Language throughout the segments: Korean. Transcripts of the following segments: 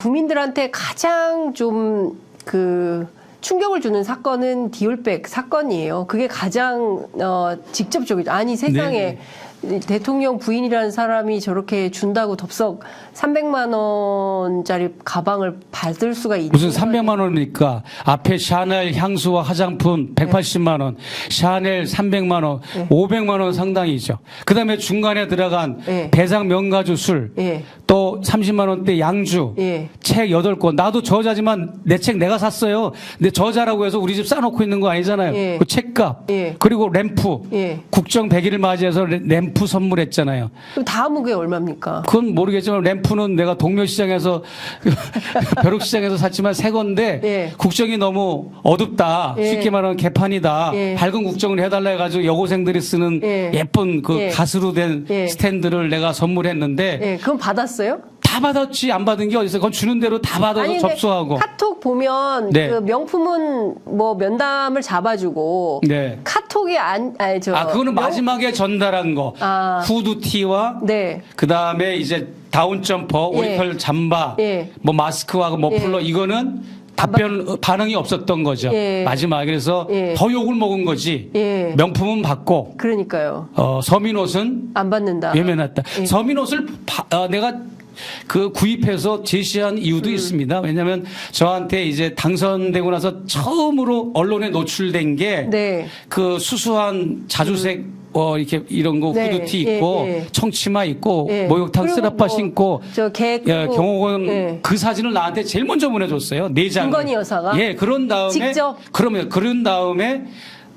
국민들한테 가장 좀 충격을 주는 사건은 디올백 사건이에요. 그게 가장 직접적이죠. 아니 세상에 대통령 부인이라는 사람이 저렇게 준다고 덥석 300만 원짜리 가방을 받을 수가 있는 무슨 300만 원이니까 앞에 샤넬 향수와 화장품 180만 원, 샤넬 300만 원, 500만 원 상당이죠. 그다음에 중간에 들어간 배상 명가주 술, 또 30만 원대 양주, 책 8권. 나도 저자지만 내 책 내가 샀어요. 근데 저자라고 해서 우리 집 싸놓고 있는 거 아니잖아요. 그 책값, 그리고 램프, 국정 100일을 맞이해서 램프 선물했잖아요. 그럼 다음은 그게 얼마입니까? 그건 모르겠지만 램프는 내가 동묘시장에서 벼룩시장에서 샀지만 새 건데 국정이 너무 어둡다. 쉽게 말하면 개판이다. 밝은 국정을 해달라 해가지고 여고생들이 쓰는 예쁜 그 가스로 된 스탠드를 내가 선물했는데 그건 받았어요? 다 받았지. 안 받은 게 어딨어. 그건 주는 대로 다 받아서 아니, 접수하고. 카톡 보면 그 명품은 뭐 면담을 잡아주고 카톡이 그거는 마지막에 전달한 거. 후드티와 그 다음에 이제 다운 점퍼, 오리털 잠바, 뭐 마스크와 머플러 이거는 반응이 없었던 거죠. 마지막에. 그래서 더 욕을 먹은 거지. 명품은 받고. 그러니까요. 서민옷은 안 받는다. 외면했다. 서민옷을 내가 구입해서 제시한 이유도 있습니다. 왜냐하면 저한테 이제 당선되고 나서 처음으로 언론에 노출된 게 그 수수한 자주색 이렇게 이런 거 후드티 입고 청치마 입고 목욕탕 쓰라빠 신고 경호원 그 사진을 나한테 제일 먼저 보내줬어요. 4장. 김건희 여사가? 그런 다음에 직접? 그런 다음에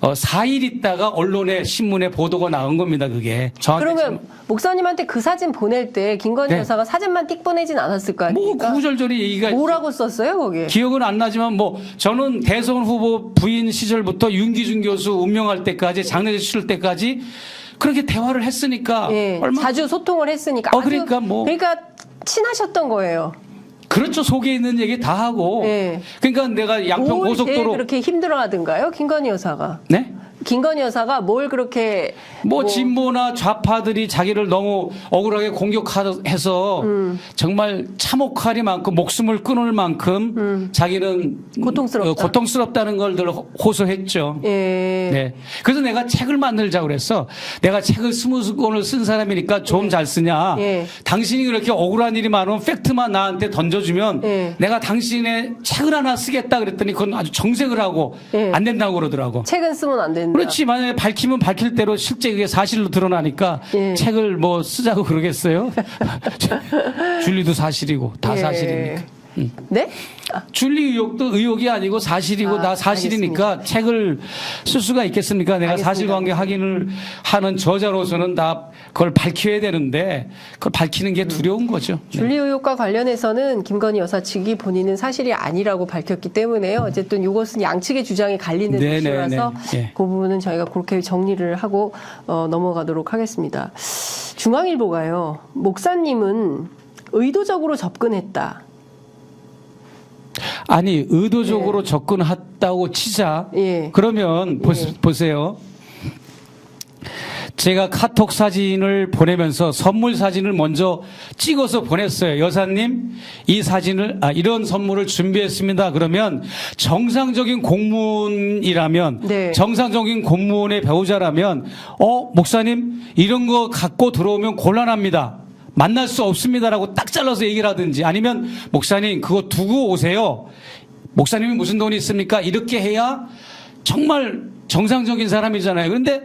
4일 있다가 언론에 신문에 보도가 나온 겁니다. 그게. 그러면 목사님한테 그 사진 보낼 때 김건희 여사가 사진만 띡 보내진 않았을 거 아닙니까? 뭐 구구절절히 얘기가 뭐라고 썼어요 거기에? 기억은 안 나지만 뭐 저는 대선 후보 부인 시절부터 윤기준 교수 운명할 때까지 장례제 치를 때까지 그렇게 대화를 했으니까 자주 소통을 했으니까 그러니까 친하셨던 거예요. 그렇죠. 속에 있는 얘기 다 하고. 그러니까 내가 양평 고속도로 그렇게 힘들어하던가요, 김건희 여사가? 네? 김건희 여사가 뭘 그렇게 진보나 좌파들이 자기를 너무 억울하게 공격해서 정말 참혹할이 많고 목숨을 끊을 만큼 자기는 고통스럽다는 걸 늘 호소했죠. 그래서 내가 책을 만들자고 그랬어. 내가 책을 20권을 쓴 사람이니까 좀 잘 쓰냐. 당신이 그렇게 억울한 일이 많으면 팩트만 나한테 던져주면 내가 당신의 책을 하나 쓰겠다 그랬더니 그건 아주 정색을 하고 안 된다고 그러더라고. 책은 쓰면 안 된다. 그렇지. 만약에 밝히면 밝힐 대로 실제 그게 사실로 드러나니까 책을 뭐 쓰자고 그러겠어요? 줄리도 사실이고 다 사실이니까. 네? 줄리 의혹도 의혹이 아니고 사실이고 다 사실이니까 알겠습니다. 책을 쓸 수가 있겠습니까? 내가 사실관계 확인을 하는 저자로서는 다 그걸 밝혀야 되는데 그걸 밝히는 게 두려운 거죠. 줄리 의혹과 관련해서는 김건희 여사 측이 본인은 사실이 아니라고 밝혔기 때문에요. 어쨌든 이것은 양측의 주장이 갈리는 이슈라서 그 부분은 저희가 그렇게 정리를 하고 넘어가도록 하겠습니다. 중앙일보가요. 목사님은 의도적으로 접근했다. 아니 의도적으로 접근했다고 치자. 그러면 보세요. 제가 카톡 사진을 보내면서 선물 사진을 먼저 찍어서 보냈어요. 여사님 이 사진을 이런 선물을 준비했습니다. 그러면 정상적인 공무원이라면 정상적인 공무원의 배우자라면 목사님 이런 거 갖고 들어오면 곤란합니다. 만날 수 없습니다라고 딱 잘라서 얘기를 하든지 아니면 목사님 그거 두고 오세요. 목사님이 무슨 돈이 있습니까? 이렇게 해야 정말 정상적인 사람이잖아요. 그런데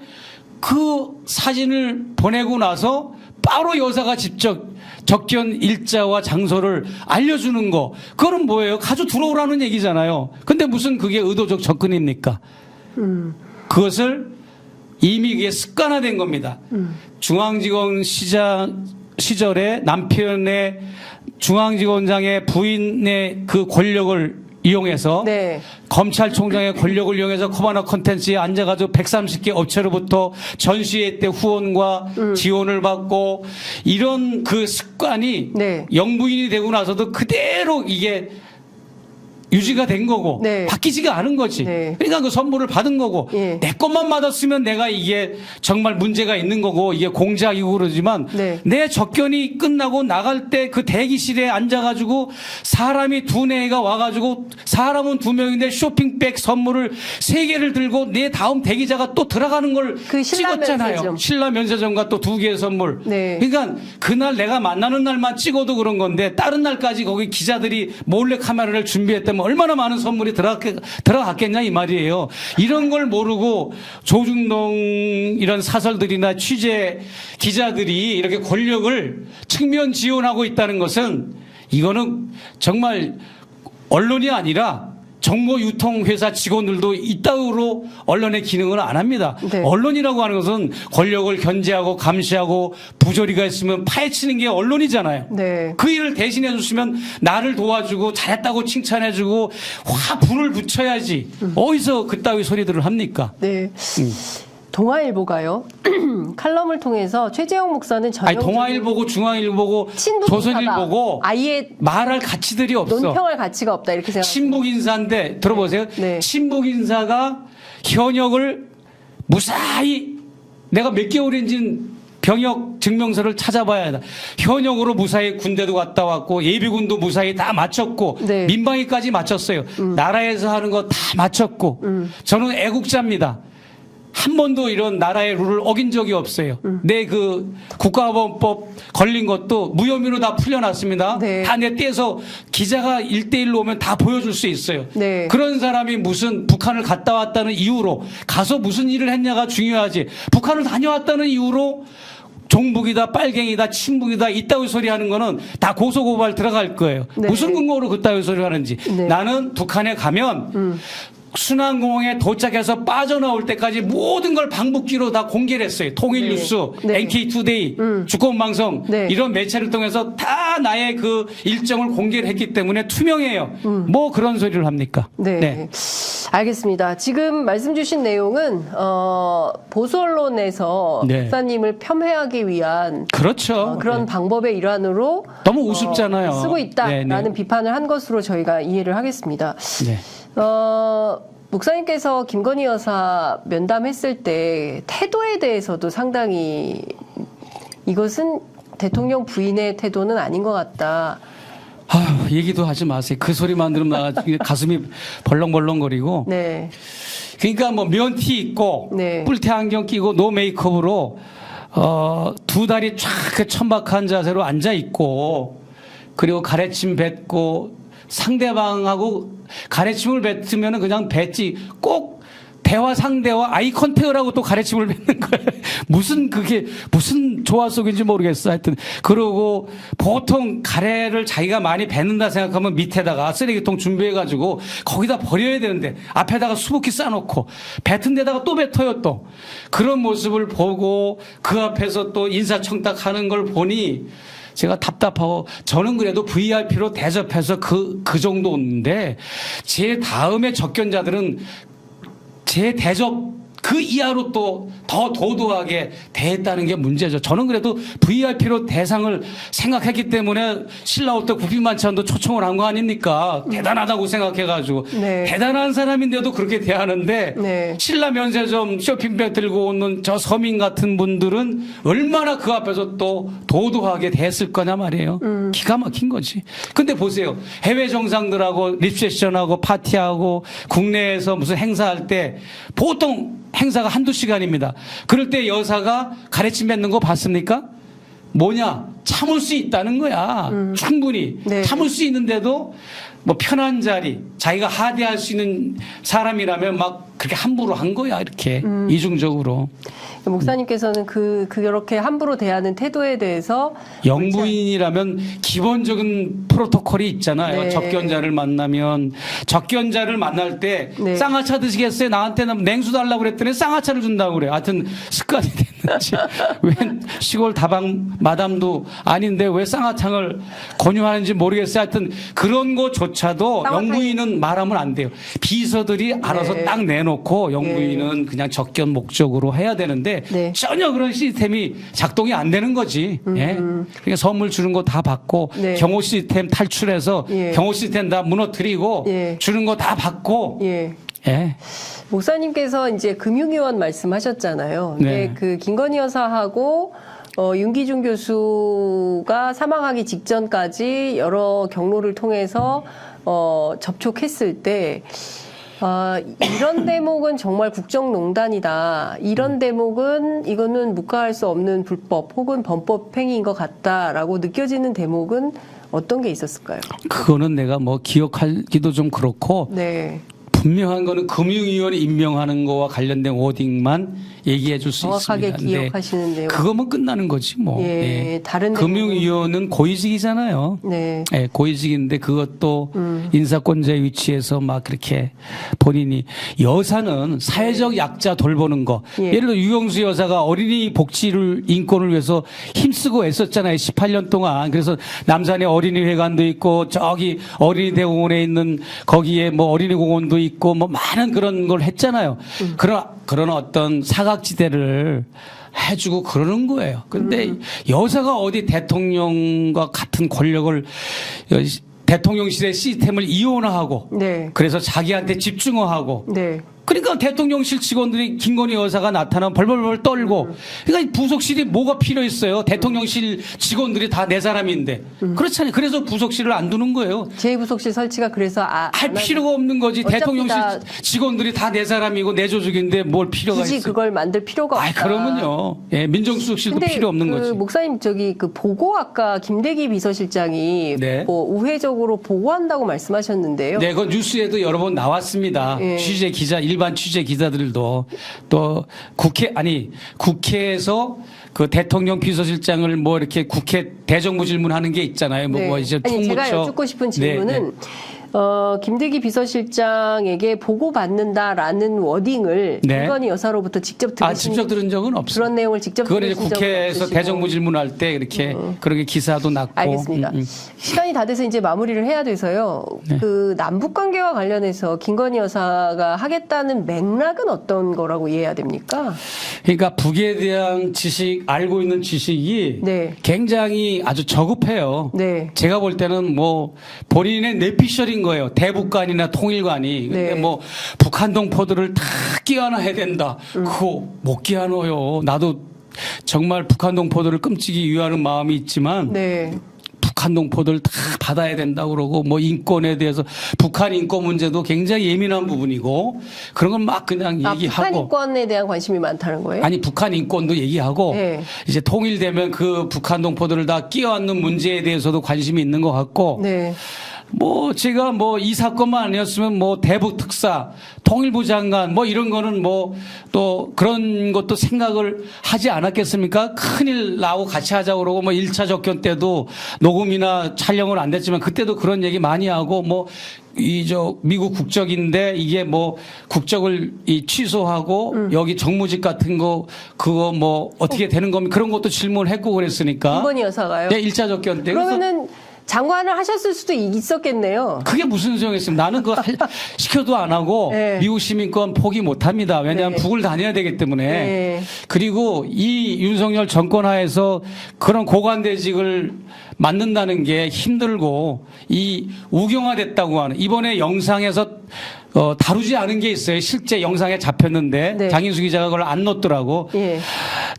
그 사진을 보내고 나서 바로 여사가 직접 접견 일자와 장소를 알려주는 거 그거는 뭐예요? 가져 들어오라는 얘기잖아요. 근데 무슨 그게 의도적 접근입니까? 그것을 이미 그게 습관화된 겁니다. 중앙지검 시절에 남편의 중앙지검장의 부인의 그 권력을 이용해서 검찰총장의 권력을 이용해서 코바나 콘텐츠에 앉아가지고 130개 업체로부터 전시회 때 후원과 지원을 받고 이런 그 습관이 영부인이 되고 나서도 그대로 이게 유지가 된 거고 네. 바뀌지가 않은 거지. 네. 그러니까 그 선물을 받은 거고 예. 내 것만 받았으면 내가 이게 정말 문제가 있는 거고 이게 공작이고 그러지만 네. 내 접견이 끝나고 나갈 때 그 대기실에 앉아가지고 사람이 2-4가 와가지고 사람은 2명인데 쇼핑백 선물을 3개를 들고 내 다음 대기자가 또 들어가는 걸 그 신라 찍었잖아요. 면세점. 신라 면세점과 또 2개의 선물. 네. 그러니까 그날 내가 만나는 날만 찍어도 그런 건데 다른 날까지 거기 기자들이 몰래 카메라를 준비했다면 얼마나 많은 선물이 들어갔겠냐 이 말이에요. 이런 걸 모르고 조중동 이런 사설들이나 취재 기자들이 이렇게 권력을 측면 지원하고 있다는 것은 이거는 정말 언론이 아니라 정보유통회사 직원들도 이따위로 언론의 기능을 안 합니다. 네. 언론이라고 하는 것은 권력을 견제하고 감시하고 부조리가 있으면 파헤치는 게 언론이잖아요. 네. 그 일을 대신해 주시면 나를 도와주고 잘했다고 칭찬해주고 화 불을 붙여야지. 어디서 그따위 소리들을 합니까? 네. 동아일보가요. 칼럼을 통해서 최재형 목사는 아니 전형적인 동아일보고 중앙일보고 조선일보고 아예 말할 가치들이 없어. 논평할 가치가 없다 이렇게 생각합니다. 친북 인사인데 들어보세요. 네. 친북 인사가 현역을 무사히 내가 몇 개월인지는 병역 증명서를 찾아봐야 한다. 현역으로 무사히 군대도 갔다 왔고 예비군도 무사히 다 마쳤고 네. 민방위까지 마쳤어요. 나라에서 하는 거 다 마쳤고 저는 애국자입니다. 한 번도 이런 나라의 룰을 어긴 적이 없어요. 내 그 국가보안법 걸린 것도 무혐의로 다 풀려났습니다. 네. 다 내 떼서 기자가 1대1로 오면 다 보여줄 수 있어요. 네. 그런 사람이 무슨 북한을 갔다 왔다는 이유로 가서 무슨 일을 했냐가 중요하지. 북한을 다녀왔다는 이유로 종북이다, 빨갱이다, 친북이다 이따위 소리 하는 거는 다 고소고발 들어갈 거예요. 네. 무슨 근거로 그따위 소리 하는지. 네. 나는 북한에 가면 순환공항에 도착해서 빠져나올 때까지 모든 걸 방북기로 다 공개를 했어요. 통일뉴스, 네. NK투데이, 주권방송 네. 이런 매체를 통해서 다 나의 그 일정을 공개를 했기 때문에 투명해요. 뭐 그런 소리를 합니까? 네. 알겠습니다. 지금 말씀 주신 내용은 보수 언론에서 네. 목사님을 폄훼하기 위한 그렇죠. 그런 방법의 일환으로 너무 우습잖아요. 쓰고 있다라는 네, 네. 비판을 한 것으로 저희가 이해를 하겠습니다. 네. 목사님께서 김건희 여사 면담했을 때 태도에 대해서도 상당히 이것은 대통령 부인의 태도는 아닌 것 같다. 아휴, 얘기도 하지 마세요. 그 소리만 들으면 나 가슴이 벌렁벌렁거리고. 네. 그러니까 뭐 면티 입고 네. 뿔테 안경 끼고 노 메이크업으로 2다리 쫙 천박한 자세로 앉아 있고 그리고 가래침 뱉고 상대방하고 가래침을 뱉으면 그냥 뱉지 꼭 대화 상대와 아이 컨택을 또 가래침을 뱉는 거예요. 무슨 그게 무슨 조화 속인지 모르겠어. 하여튼 그러고 보통 가래를 자기가 많이 뱉는다 생각하면 밑에다가 쓰레기통 준비해가지고 거기다 버려야 되는데 앞에다가 수북히 싸놓고 뱉은 데다가 또 뱉어요 또. 그런 모습을 보고 그 앞에서 또 인사청탁하는 걸 보니 제가 답답하고 저는 그래도 VIP로 대접해서 그 정도인데 제 다음에 접견자들은 제 대접 그 이하로 또 더 도도하게 대했다는 게 문제죠. 저는 그래도 VIP로 대상을 생각했기 때문에 신라호텔 구피만찬도 초청을 한 거 아닙니까? 대단하다고 생각해가지고 네. 대단한 사람인데도 그렇게 대하는데 네. 신라 면세점 쇼핑백 들고 오는 저 서민 같은 분들은 얼마나 그 앞에서 또 도도하게 대했을 거냐 말이에요. 기가 막힌 거지. 근데 보세요. 해외 정상들하고 리셉션하고 파티하고 국내에서 무슨 행사할 때 보통 행사가 한두 시간입니다. 그럴 때 여사가 가래침 뱉는 거 봤습니까? 뭐냐? 참을 수 있다는 거야. 충분히. 네. 참을 수 있는데도 뭐 편한 자리, 자기가 하대할 수 있는 사람이라면 막 그렇게 함부로 한 거야, 이렇게. 이중적으로. 목사님께서는 그렇게 함부로 대하는 태도에 대해서 영부인이라면 기본적인 프로토콜이 있잖아요. 네. 접견자를 만나면 접견자를 만날 때 네. 쌍화차 드시겠어요? 나한테는 냉수 달라고 그랬더니 쌍화차를 준다고 그래요. 하여튼 습관이 됐는데. 하든지 왜 시골 다방 마담도 아닌데 왜 쌍화탕을 권유하는지 모르겠어요. 하여튼 그런 것조차도 영부인은 말하면 안 돼요. 비서들이 알아서 네. 딱 내놓고 영부인은 그냥 적견 목적으로 해야 되는데 네. 전혀 그런 시스템이 작동이 안 되는 거지. 예. 그러니까 선물 주는 거 다 받고 네. 경호 시스템 탈출해서 예. 경호 시스템 다 무너뜨리고 예. 주는 거 다 받고 예. 예. 목사님께서 이제 금융위원 말씀하셨잖아요. 근데 네. 그 김건희 여사하고 윤기중 교수가 사망하기 직전까지 여러 경로를 통해서 접촉했을 때 이런 대목은 정말 국정농단이다. 이런 대목은 이거는 묵과할 수 없는 불법 혹은 범법 행위인 것 같다라고 느껴지는 대목은 어떤 게 있었을까요? 그거는 내가 뭐 기억하기도 좀 그렇고 네. 분명한 거는 금융위원회 임명하는 거와 관련된 워딩만 얘기해 줄 수 정확하게 있습니다. 기억하시는 내용. 그거면 끝나는 거지 뭐. 예, 다른 금융위원은 고위직이잖아요. 네. 예, 고위직인데 그것도 인사권자의 위치에서 막 그렇게 본인이 여사는 사회적 약자 돌보는 거. 예. 예를 들어 유영수 여사가 어린이 복지를 인권을 위해서 힘쓰고 애썼잖아요. 18년 동안. 그래서 남산에 어린이회관도 있고 저기 어린이 대공원에 있는 거기에 뭐 어린이 공원도 있고 뭐 많은 그런 걸 했잖아요. 그런 어떤 사각지대를 해주고 그러는 거예요. 그런데 여사가 어디 대통령과 같은 권력을 대통령실의 시스템을 이원화하고 네. 그래서 자기한테 집중화하고 네. 그러니까 대통령실 직원들이 김건희 여사가 나타나면 벌벌벌 떨고 그러니까 부속실이 뭐가 필요했어요. 대통령실 직원들이 다 내 사람인데 그렇잖아요. 그래서 부속실을 안 두는 거예요. 제2부속실 설치가 그래서 할 필요가 없는 거지. 어차피 대통령실 다 직원들이 다 내 사람이고 내 조직인데 뭘 필요가 굳이 있어요. 그걸 만들 필요가 없다. 그러면요. 예, 민정수석실도 근데 필요 없는 그 거지. 목사님 저기 그 보고 아까 김대기 비서실장이 네. 뭐 우회적으로 보고한다고 말씀하셨는데요. 네, 그 뉴스에도 여러 번 나왔습니다. 예. 취재 기자, 일반 취재 기자들도 또 국회에서 그 대통령 비서실장을 뭐 이렇게 국회 대정부 질문하는 게 있잖아요. 네. 뭐 이제 아니, 제가 통무처. 여쭙고 싶은 질문은 네, 네. 김대기 비서실장에게 보고받는다라는 워딩을 네. 김건희 여사로부터 직접 들으신 직접 들은 적은 없어요. 그런 내용을 직접 그건 이제 들으신 적은 국회에서 없으시고. 대정부 질문할 때 이렇게 그렇게 기사도 났고. 알겠습니다. 시간이 다 돼서 이제 마무리를 해야 돼서요. 네. 그 남북 관계와 관련해서 김건희 여사가 하겠다는 맥락은 어떤 거라고 이해해야 됩니까? 그러니까 북에 대한 알고 있는 지식이 네. 굉장히 아주 저급해요. 네. 제가 볼 때는 뭐 본인의 뇌피셜인 거예요. 대북관이나 통일관이. 근데 네. 뭐 북한 동포들을 다 끼워넣어야 된다. 그거 못 끼워넣어요. 나도 정말 북한 동포들을 끔찍이 위하는 마음이 있지만 네. 북한 동포들 다 받아야 된다고 그러고 뭐 인권에 대해서 북한 인권 문제도 굉장히 예민한 부분이고 그런 건 막 그냥 북한 얘기하고 인권에 대한 관심이 많다는 거예요? 아니 북한 인권도 얘기하고 네. 이제 통일되면 그 북한 동포들을 다 끼워안는 문제에 대해서도 관심이 있는 것 같고 네. 뭐 제가 뭐 이 사건만 아니었으면 뭐 대북 특사, 통일부 장관 뭐 이런 거는 뭐 또 그런 것도 생각을 하지 않았겠습니까? 큰일 나고 같이 하자고 그러고 뭐 1차 접견 때도 녹음이나 촬영은 안 됐지만 그때도 그런 얘기 많이 하고 뭐 미국 국적인데 이게 뭐 국적을 취소하고 여기 정무직 같은 거 그거 뭐 어떻게 되는 겁니까? 그런 것도 질문했고 그랬으니까. 김건희 여사가요? 네, 1차 접견 때. 그러면은 장관을 하셨을 수도 있었겠네요. 그게 무슨 소용이겠습니까? 나는 그거 시켜도 안 하고 네. 미국 시민권 포기 못 합니다. 왜냐하면 네. 북을 다녀야 되기 때문에. 네. 그리고 이 윤석열 정권 하에서 그런 고관대직을 맡는다는 게 힘들고 이 우경화됐다고 하는 이번에 영상에서 다루지 않은 게 있어요. 실제 영상에 잡혔는데 네. 장인수 기자가 그걸 안 넣었더라고. 예.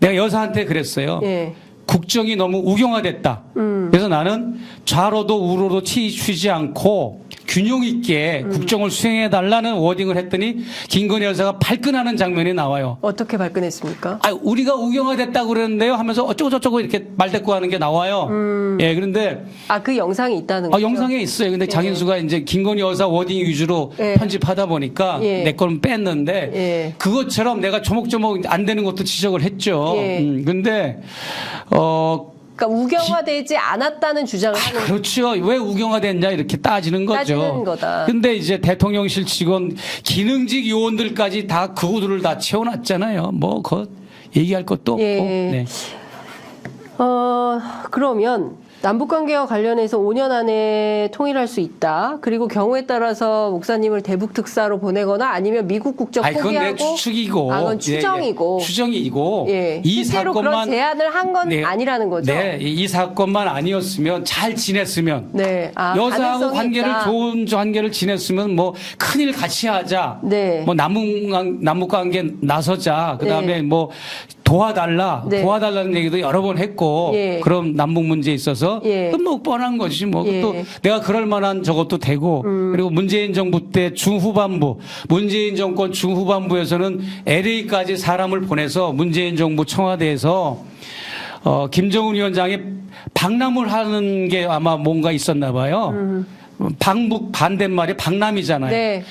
내가 여사한테 그랬어요. 예. 국정이 너무 우경화됐다. 그래서 나는 좌로도 우로도 치지 않고 균형 있게 국정을 수행해 달라는 워딩을 했더니 김건희 여사가 발끈하는 장면이 나와요. 어떻게 발끈했습니까? 우리가 우경화됐다고 그랬는데요 하면서 어쩌고저쩌고 이렇게 말대꾸하는 게 나와요. 예, 그런데 그 영상이 있다는 거죠? 영상에 있어요. 근데 장인수가 이제 김건희 여사 워딩 위주로 예. 편집하다 보니까 예. 내 거는 뺐는데 예. 그것처럼 내가 조목조목 안 되는 것도 지적을 했죠. 예. 근데 그러니까 우경화되지 않았다는 주장을 하는 그렇죠. 왜 우경화됐냐 이렇게 따지는 거죠. 따지는 거다. 근데 이제 대통령실 직원 기능직 요원들까지 다 그구들을 다 채워놨잖아요. 뭐 얘기할 것도 없고. 예. 네. 그러면 남북관계와 관련해서 5년 안에 통일할 수 있다. 그리고 경우에 따라서 목사님을 대북 특사로 보내거나 아니면 미국 국적 아니, 그건 내 포기하고. 추측이고. 그건 추정이고. 예, 예. 추정이고. 예. 이 실제로 사건만 그런 제안을 한 건 네. 아니라는 거죠. 네, 이 사건만 아니었으면 잘 지냈으면 네. 여사하고 가능성이 관계를 있다. 좋은 관계를 지냈으면 뭐 큰일 같이 하자. 네. 뭐 남북 관계 나서자. 그다음에 네. 뭐 도와달라. 네. 도와달라는 얘기도 여러 번 했고. 예. 그럼 남북 문제에 있어서 예. 뭐 뻔한 것이 뭐 예. 또 내가 그럴 만한 저것도 되고. 그리고 문재인 정부 때 중후반부 문재인 정권 중후반부에서는 LA까지 사람을 보내서 문재인 정부 청와대에서 김정은 위원장이 방남을 하는 게 아마 뭔가 있었나 봐요. 방북 반대말이 방남이잖아요. 네.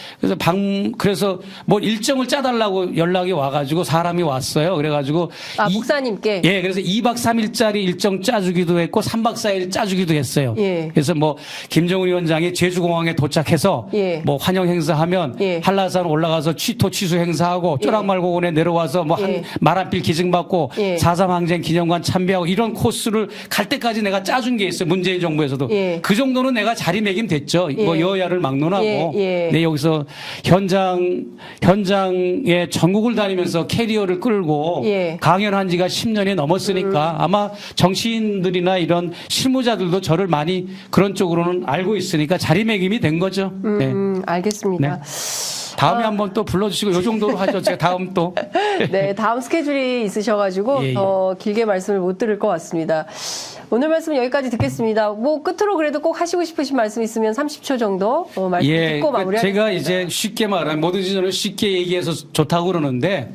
그래서 뭐 일정을 짜달라고 연락이 와가지고 사람이 왔어요. 그래가지고 목사님께. 예, 그래서 2박 3일짜리 일정 짜주기도 했고 3박 4일 짜주기도 했어요. 예. 그래서 뭐 김정은 위원장이 제주공항에 도착해서 예. 뭐 환영 행사하면 예. 한라산 올라가서 취소 행사하고 쪼락말고원에 내려와서 뭐 예. 말 한 필 기증받고 예. 4.3 항쟁 기념관 참배하고 이런 코스를 갈 때까지 내가 짜준 게 있어요. 문재인 정부에서도. 예. 그 정도는 내가 자리매김 됐죠. 뭐 예. 여야를 막론하고. 예. 예. 네, 여기서 현장에 전국을 다니면서 캐리어를 끌고 예. 강연한 지가 10년이 넘었으니까 아마 정치인들이나 이런 실무자들도 저를 많이 그런 쪽으로는 알고 있으니까 자리매김이 된 거죠. 네. 알겠습니다. 다음에 한번 또 불러주시고 요 정도로 하죠. 제가 다음 또. 네, 다음 스케줄이 있으셔가지고 예, 예. 더 길게 말씀을 못 들을 것 같습니다. 오늘 말씀은 여기까지 듣겠습니다. 뭐 끝으로 그래도 꼭 하시고 싶으신 말씀 있으면 30초 정도 말씀 듣고 마무리하겠습니다. 제가 이제 쉽게 말하면 뭐든지 저는 쉽게 얘기해서 좋다고 그러는데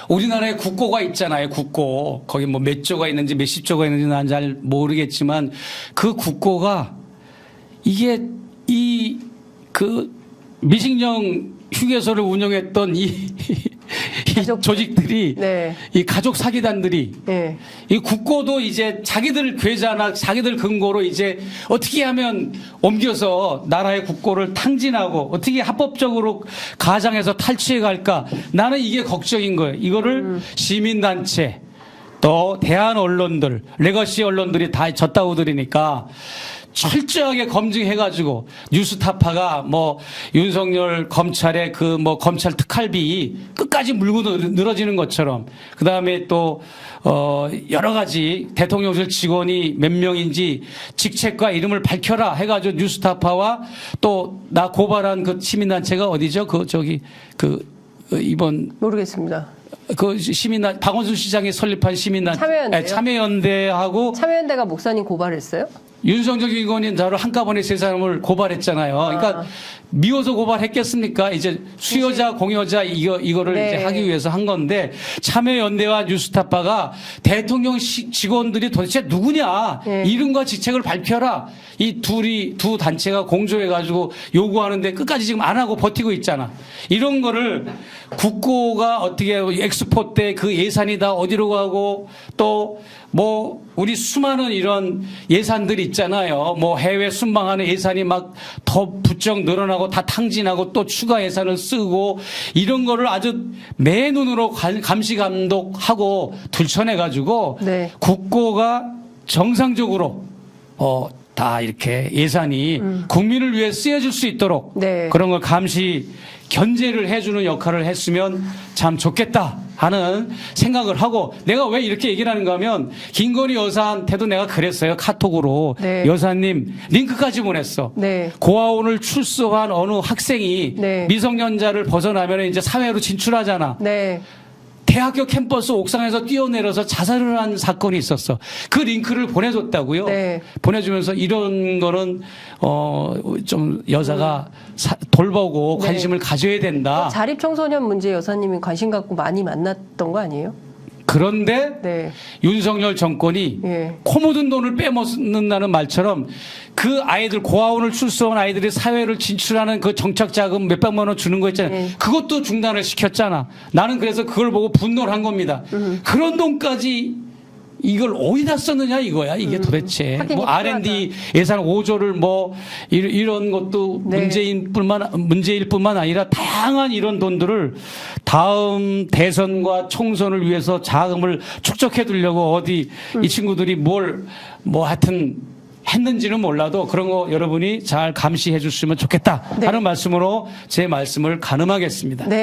우리나라에 국고가 있잖아요. 국고. 거기 뭐 몇 조가 있는지 몇십 조가 있는지 난 잘 모르겠지만 그 국고가 이게 미식령 휴게소를 운영했던 이 조직들이 네. 이 가족 사기단들이 네. 이 국고도 이제 자기들 계좌나 자기들 근거로 이제 어떻게 하면 옮겨서 나라의 국고를 탕진하고 어떻게 합법적으로 가장해서 탈취해 갈까 나는 이게 걱정인 거예요. 이거를 시민단체 또 대한 언론들 레거시 언론들이 다 젖다우들이니까 철저하게 검증해가지고 뉴스타파가 뭐 윤석열 검찰의 그 뭐 검찰 특활비 끝까지 물고 늘어지는 것처럼 그 다음에 또 여러 가지 대통령실 직원이 몇 명인지 직책과 이름을 밝혀라 해가지고 뉴스타파와 또 나 고발한 그 시민단체가 어디죠? 이번 모르겠습니다. 그 시민단 박원순 시장이 설립한 시민단 참여연대요? 참여연대하고 참여연대가 목사님 고발했어요? 윤석열 기관인 자로 한꺼번에 세 사람을 고발했잖아요. 그러니까 미워서 고발했겠습니까? 이제 수여자 공여자 이거를 네. 이제 하기 위해서 한 건데 참여연대와 뉴스타파가 대통령 직원들이 도대체 누구냐 네. 이름과 직책을 밝혀라. 이 두 단체가 공조해가지고 요구하는데 끝까지 지금 안 하고 버티고 있잖아. 이런 거를 국고가 어떻게 엑스포 때 그 예산이 다 어디로 가고 또 뭐 우리 수많은 이런 예산들이 있잖아요. 뭐 해외 순방하는 예산이 막 더 부쩍 늘어나고 다 탕진하고 또 추가 예산을 쓰고 이런 거를 아주 매 눈으로 감시 감독하고 들춰내 가지고 네. 국고가 정상적으로 다 이렇게 예산이 국민을 위해 쓰여질 수 있도록 네. 그런 걸 감시 견제를 해주는 역할을 했으면 참 좋겠다 하는 생각을 하고 내가 왜 이렇게 얘기를 하는가 하면 김건희 여사한테도 내가 그랬어요. 카톡으로. 네. 여사님 링크까지 보냈어. 네. 고아원을 출소한 어느 학생이 네. 미성년자를 벗어나면 이제 사회로 진출하잖아. 네. 대학교 캠퍼스 옥상에서 뛰어내려서 자살을 한 사건이 있었어. 그 링크를 보내줬다고요. 네. 보내주면서 이런 거는 좀 여자가 돌보고 네. 관심을 가져야 된다. 자립 청소년 문제 여사님이 관심 갖고 많이 만났던 거 아니에요? 그런데 네. 윤석열 정권이 예. 코 묻은 돈을 빼먹는다는 말처럼 그 아이들 고아원을 출소한 아이들이 사회를 진출하는 그 정착 자금 몇백만 원 주는 거 있잖아요. 예. 그것도 중단을 시켰잖아. 나는 그래서 그걸 보고 분노를 한 겁니다. 그런 돈까지 이걸 어디다 썼느냐 이거야 이게 도대체. 하긴 뭐 R&D 예산 5조를 뭐 이런 것도 네. 문제일 뿐만 아니라 다양한 이런 돈들을 다음 대선과 총선을 위해서 자금을 축적해 두려고 어디 이 친구들이 뭐 하여튼 했는지는 몰라도 그런 거 여러분이 잘 감시해 주시면 좋겠다 네. 하는 말씀으로 제 말씀을 가늠하겠습니다. 네.